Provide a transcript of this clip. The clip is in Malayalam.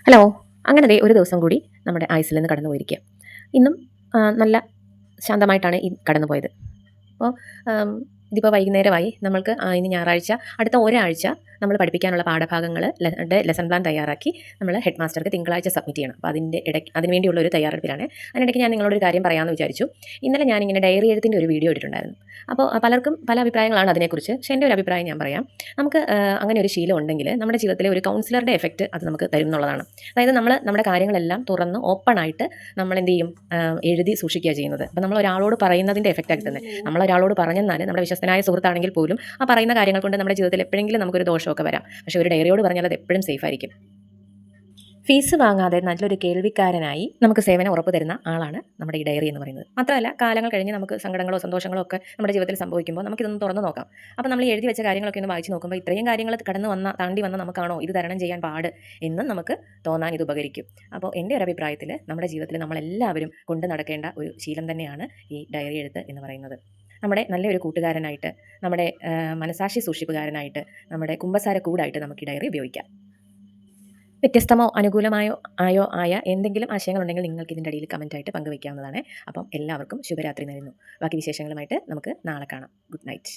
ഹലോ. അങ്ങനെ ദേ ഒരു ദിവസം കൂടി നമ്മുടെ ആയുസ്സിൽ നിന്ന് കടന്നു പോയിരിക്കുക. ഇന്നും നല്ല ശാന്തമായിട്ടാണ് ഈ കടന്നു പോയത്. അപ്പോൾ ഇതിപ്പോൾ വൈകുന്നേരമായി. നമ്മൾക്ക് ഇനി ഞായറാഴ്ച അടുത്ത ഒരാഴ്ച നമ്മൾ പഠിപ്പിക്കാനുള്ള പാഠഭാഗങ്ങൾ ലെസൺ പ്ലാൻ തയ്യാറാക്കി നമ്മൾ ഹെഡ് മാസ്റ്റർക്ക് തിങ്കളാഴ്ച സബ്മിറ്റ് ചെയ്യണം. അപ്പോൾ അതിന് വേണ്ടിയുള്ള ഒരു തയ്യാറെടുപ്പിലാണ്. അതിനിടയ്ക്ക് ഞാൻ നിങ്ങളോടൊരു കാര്യം പറയാമെന്ന് വിചാരിച്ചു. ഇന്നലെ ഞാനിങ്ങനെ ഡയറി എഴുത്തിൻ്റെ ഒരു വീഡിയോ ഇട്ടിട്ടുണ്ടായിരുന്നു. അപ്പോൾ പലർക്കും പല അഭിപ്രായങ്ങളാണ് അതിനെക്കുറിച്ച്. പക്ഷേ എൻ്റെ ഒരു അഭിപ്രായം ഞാൻ പറയാം. നമുക്ക് അങ്ങനെ ഒരു ശീലം ഉണ്ടെങ്കിൽ നമ്മുടെ ജീവിതത്തിലെ ഒരു കൗൺസിലറുടെ എഫക്റ്റ് അത് നമുക്ക് തരും എന്നുള്ളതാണ്. അതായത് നമ്മുടെ കാര്യങ്ങളെല്ലാം തുറന്ന് ഓപ്പണായിട്ട് നമ്മൾ എന്ത് ചെയ്യും, എഴുതി സൂക്ഷിക്കുക ചെയ്യുന്നത്. അപ്പോൾ നമ്മൾ ഒരാളോട് പറയുന്നതിൻ്റെ എഫക്റ്റ് ആക്കി തന്നെ നമ്മൾ ഒരാളോട് പറഞ്ഞെന്നാൽ നമ്മുടെ വിശ്വസ്തനായ സുഹൃത്താണെങ്കിൽ പോലും ആ പറയുന്ന കാര്യങ്ങൾ കൊണ്ട് നമ്മുടെ ജീവിതത്തിൽ എപ്പോഴെങ്കിലും നമുക്കൊരു ദോഷമൊക്കെ വരാം. പക്ഷേ ഒരു ഡയറിയോട് പറഞ്ഞാൽ അത് എപ്പോഴും സേഫ് ആയിരിക്കും. ഫീസ് വാങ്ങാതെ നല്ലൊരു കേൾവിക്കാരനായി നമുക്ക് സേവനം ഉറപ്പ് തരുന്ന ആളാണ് നമ്മുടെ ഈ ഡയറി എന്ന് പറയുന്നത്. മാത്രമല്ല കാലങ്ങൾ കഴിഞ്ഞ് നമുക്ക് സങ്കടങ്ങളോ സന്തോഷങ്ങളോ ഒക്കെ നമ്മുടെ ജീവിതത്തിൽ സംഭവിക്കുമ്പോൾ നമുക്കിതൊന്ന് തുറന്ന് നോക്കാം. അപ്പോൾ നമ്മൾ എഴുതി വെച്ച കാര്യങ്ങളൊക്കെ ഒന്ന് വായിച്ച് നോക്കുമ്പോൾ ഇത്രയും കാര്യങ്ങൾ താണ്ടി വന്ന നമുക്കാണോ ഇത് തരണം ചെയ്യാൻ പാട് എന്നും നമുക്ക് തോന്നാൻ ഇത് ഉപകരിക്കും. അപ്പോൾ എൻ്റെ ഒരു അഭിപ്രായത്തിൽ നമ്മുടെ ജീവിതത്തിൽ നമ്മളെല്ലാവരും കൊണ്ട് നടക്കേണ്ട ഒരു ശീലം തന്നെയാണ് ഈ ഡയറി എഴുത്ത് എന്ന് പറയുന്നത്. നമ്മുടെ നല്ലൊരു കൂട്ടുകാരനായിട്ട്, നമ്മുടെ മനസാക്ഷി സൂക്ഷിപ്പുകാരനായിട്ട്, നമ്മുടെ കുമ്പസാര കൂടായിട്ട് നമുക്ക് ഈ ഡയറി ഉപയോഗിക്കാം. വ്യത്യസ്തമോ അനുകൂലമായോ ആയ എന്തെങ്കിലും ആശയങ്ങളുണ്ടെങ്കിൽ നിങ്ങൾക്ക് ഇതിൻ്റെ അടിയിൽ കമൻറ്റായിട്ട് പങ്കുവയ്ക്കാവുന്നതാണ്. അപ്പം എല്ലാവർക്കും ശുഭരാത്രി നേരുന്നു. ബാക്കി വിശേഷങ്ങളുമായിട്ട് നമുക്ക് നാളെ കാണാം. Good night.